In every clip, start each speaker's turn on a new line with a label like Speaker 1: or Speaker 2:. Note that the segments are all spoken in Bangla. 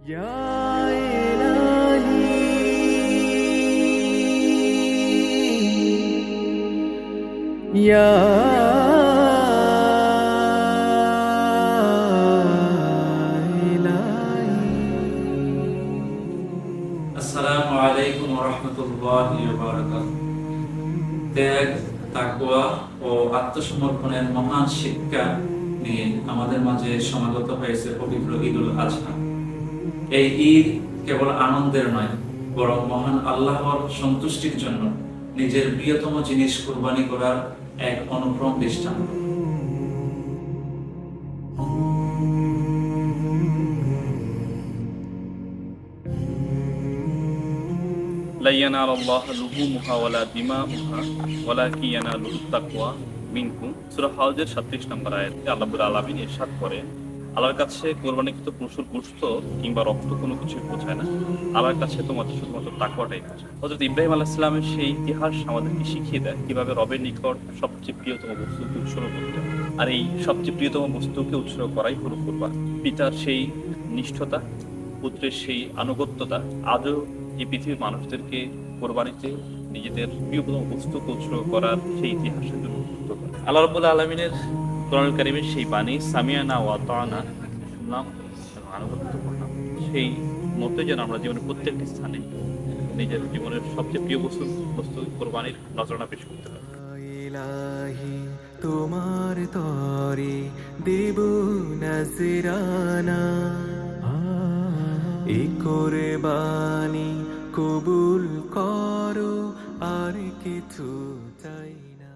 Speaker 1: আসসালামু আলাইকুম ওয়া রাহমাতুল্লাহি ওয়া বারাকাতুহু। ত্যাগ, তাকওয়া ও আত্মসমর্পণের মহান শিক্ষা নিয়ে আমাদের মাঝে সমাগত হয়েছে পবিত্র ঈদুল আজহা। এই ঈদ কেবল আনন্দের নয়, বরং মহান আল্লাহর সন্তুষ্টির জন্য নিজের প্রিয়তম জিনিস কুরবানি করার এক অনুপম দৃষ্টান্ত।
Speaker 2: লা ইয়ানালুল্লাহু লুহুমুহা ওয়ালা দিমাউহা ওয়ালাকিন ইয়ানালুহুত তাকওয়া মিনকুম। সূরা হজের 37 নম্বর আয়াতে আল্লাহ রাব্বুল আলামিন ইরশাদ করেন, আল্লাহর কাছে কোরবানিকৃত পশুর গোশত কিংবা রক্ত কোনো কিছু পৌঁছায় না, আল্লাহর কাছে তোমাদের শুধুমাত্র তাকওয়াটাই পৌঁছায়। হযরত ইব্রাহিম আলাইহিস সালামের সেই ইতিহাস আমাদেরকে শিখিয়ে দেয় কিভাবে রবের নিকট সবচেয়ে প্রিয়তম বস্তুকে উৎসর্গ করতে হয়। আর এই সবচেয়ে প্রিয়তম বস্তুকে উৎসর্গ করাই হলো কুরবানি। পিতার সেই নিষ্ঠতা, পুত্রের সেই আনুগত্যতা আজও এই পৃথিবীর মানুষদেরকে কোরবানিতে নিজেদের প্রিয়তম বস্তুকে উৎসর্গ করার সেই ইতিহাসের জন্য উদ্বুদ্ধ করে। আল্লাহ রাব্বুল আলামিনের কোরআনুল কারীমের সেই বাণী সামিআনা ওয়া আতানা, শুনলাম এবং আনুগত্য করলাম, সেই মতে যেন আমরা জীবনের প্রত্যেকটি স্থানে নিজের জীবনের সবচেয়ে প্রিয় বস্তু কোরবানির নজরানা পেশ করতে পারি।
Speaker 3: ইলাহি তোমার তরে দেব নজরানা, এই কোরবানি কবুল করো, আর কিছু চাই না।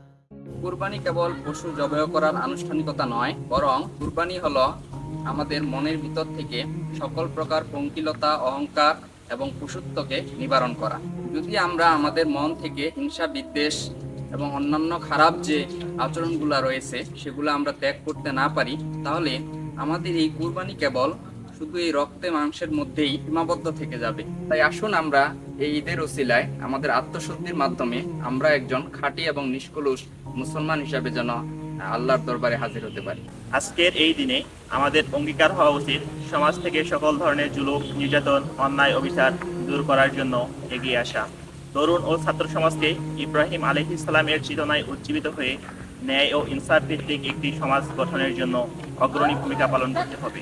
Speaker 4: কুরবানি কেবল পশু জবাই করার আনুষ্ঠানিকতা নয়, বরং কুরবানি হলো আমাদের মনের ভিতর থেকে সকল প্রকার পঙ্কিলতা, অহংকার এবং পশুত্বকে নিবারণ করা। যদি আমরা আমাদের মন থেকে হিংসা, বিদ্বেষ এবং অন্যান্য খারাপ যে আচরণগুলো রয়েছে সেগুলো আমরা ত্যাগ করতে না পারি, তাহলে আমাদের এই কুরবানি কেবল শুধু এই রক্তে মাংসের মধ্যেই সীমাবদ্ধ থেকে যাবে। তাই আসুন আমরা এই ঈদের উসিলায় আমাদের আত্মশুদ্ধির মাধ্যমে আমরা একজন খাঁটি এবং নিষ্কলুষ মুসলমান হিসাবে যেন আল্লাহর দরবারে হাজির হতে পারি।
Speaker 5: আজকের এই দিনে আমাদের অঙ্গীকার হওয়া উচিত সমাজ থেকে সকল ধরনের জুলুম, নির্যাতন, অন্যায়, অবিচার দূর করার জন্য এগিয়ে আসা। তরুণ ও ছাত্র সমাজকে ইব্রাহিম আলাইহিস সালামের চেতনায় উজ্জীবিত হয়ে ন্যায় ও ইনসাফ ভিত্তিক একটি সমাজ গঠনের জন্য অগ্রণী ভূমিকা পালন করতে হবে।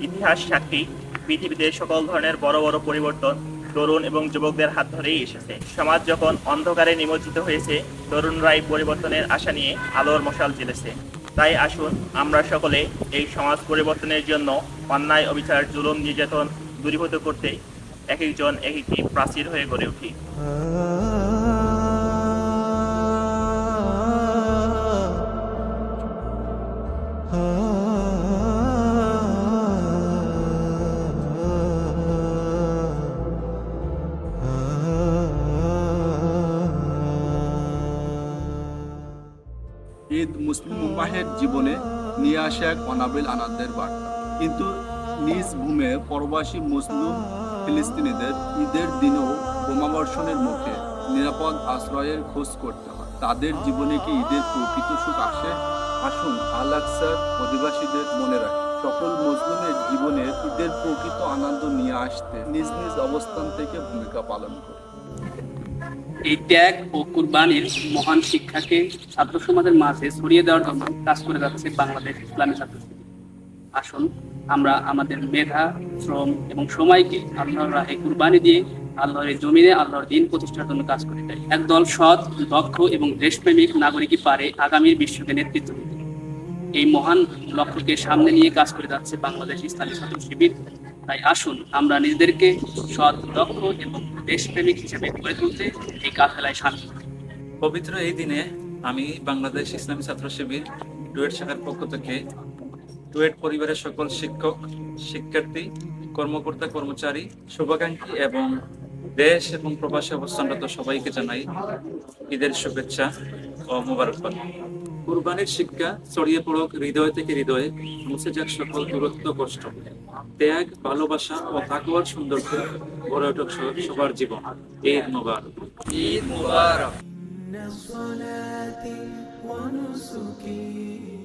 Speaker 5: ইতিহাস সাক্ষী, পৃথিবীতে সকল ধরনের বড় বড় পরিবর্তন তরুণ এবং যুবকদের হাত ধরেই এসেছে। সমাজ যখন অন্ধকারে নিমজ্জিত হয়েছে, তরুণরাই পরিবর্তনের আশা নিয়ে আলোর মশাল জ্বেলেছে। তাই আসুন আমরা সকলে এই সমাজ পরিবর্তনের জন্য অন্যায়, অবিচার, জুলুম, নির্যাতন দূরীভূত করতে এক একজন এক একটি প্রাচীর হয়ে গড়ে উঠি।
Speaker 6: ঈদ মুসলিম উম্মাহের জীবনে নিয়ে আসে এক অনাবিল আনন্দের বার্তা, কিন্তু নিজ ভূমে প্রবাসী মুসলিম ফিলিস্তিনিদের ঈদের দিনেও বোমাবর্ষণের মুখে নিরাপদ আশ্রয়ের খোঁজ করতে হয়। তাদের জীবনে কি ঈদের প্রকৃত সুখ আসে? আসুন আল আকসার অধিবাসীদের মনে রাখি, সকল মুসলিমের জীবনে ঈদের প্রকৃত আনন্দ নিয়ে আসতে নিজ নিজ অবস্থান থেকে ভূমিকা পালন করে।
Speaker 4: এই ত্যাগ ও কুরবানির মহান শিক্ষাকে ছাত্র সমাজের মাঝে ছড়িয়ে দেওয়ার জন্য কাজ করে যাচ্ছে বাংলাদেশ ইসলামী ছাত্র শিবির। আসুন আমরা আমাদের মেধা, শ্রম এবং সময়কে আল্লাহর রাহে কুরবানি দিয়ে আল্লাহর জমিনে আল্লাহর দ্বীন প্রতিষ্ঠার জন্য কাজ করে যাই। একদল সৎ, দক্ষ এবং দেশপ্রেমিক নাগরিকই পারে আগামীর বিশ্বকে নেতৃত্ব দিতে। এই মহান লক্ষ্যকে সামনে নিয়ে কাজ করে যাচ্ছে বাংলাদেশ ইসলামী ছাত্র শিবির। তাই আসুন আমরা নিজেদেরকে সৎ, দক্ষ এবং দেশপ্রেমিক হিসেবে গড়ে তুলতে এই কাফেলায় সামিল হই।
Speaker 1: পবিত্র এই দিনে আমি বাংলাদেশ ইসলামী ছাত্র শিবির ডুয়েট শাখার পক্ষ থেকে ডুয়েট পরিবারের সকল শিক্ষক, শিক্ষার্থী, কর্মকর্তা, কর্মচারী, শুভাকাঙ্ক্ষী এবং দেশ এবং প্রবাসী অবস্থানরত সবাইকে জানাই ঈদের শুভেচ্ছা ও মোবারকবাদ। কুরবানির শিক্ষা ছড়িয়ে পড়ুক হৃদয় থেকে হৃদয়ে, মুছে যাক সকল দূরত্ব, কষ্ট। ত্যাগ, ভালোবাসা ও তাকওয়ার সৌন্দর্য গড়ে উঠুক সবার জীবন। ঈদ মোবারক।
Speaker 4: ঈদ মুবারক।
Speaker 3: صلاتي ونسكي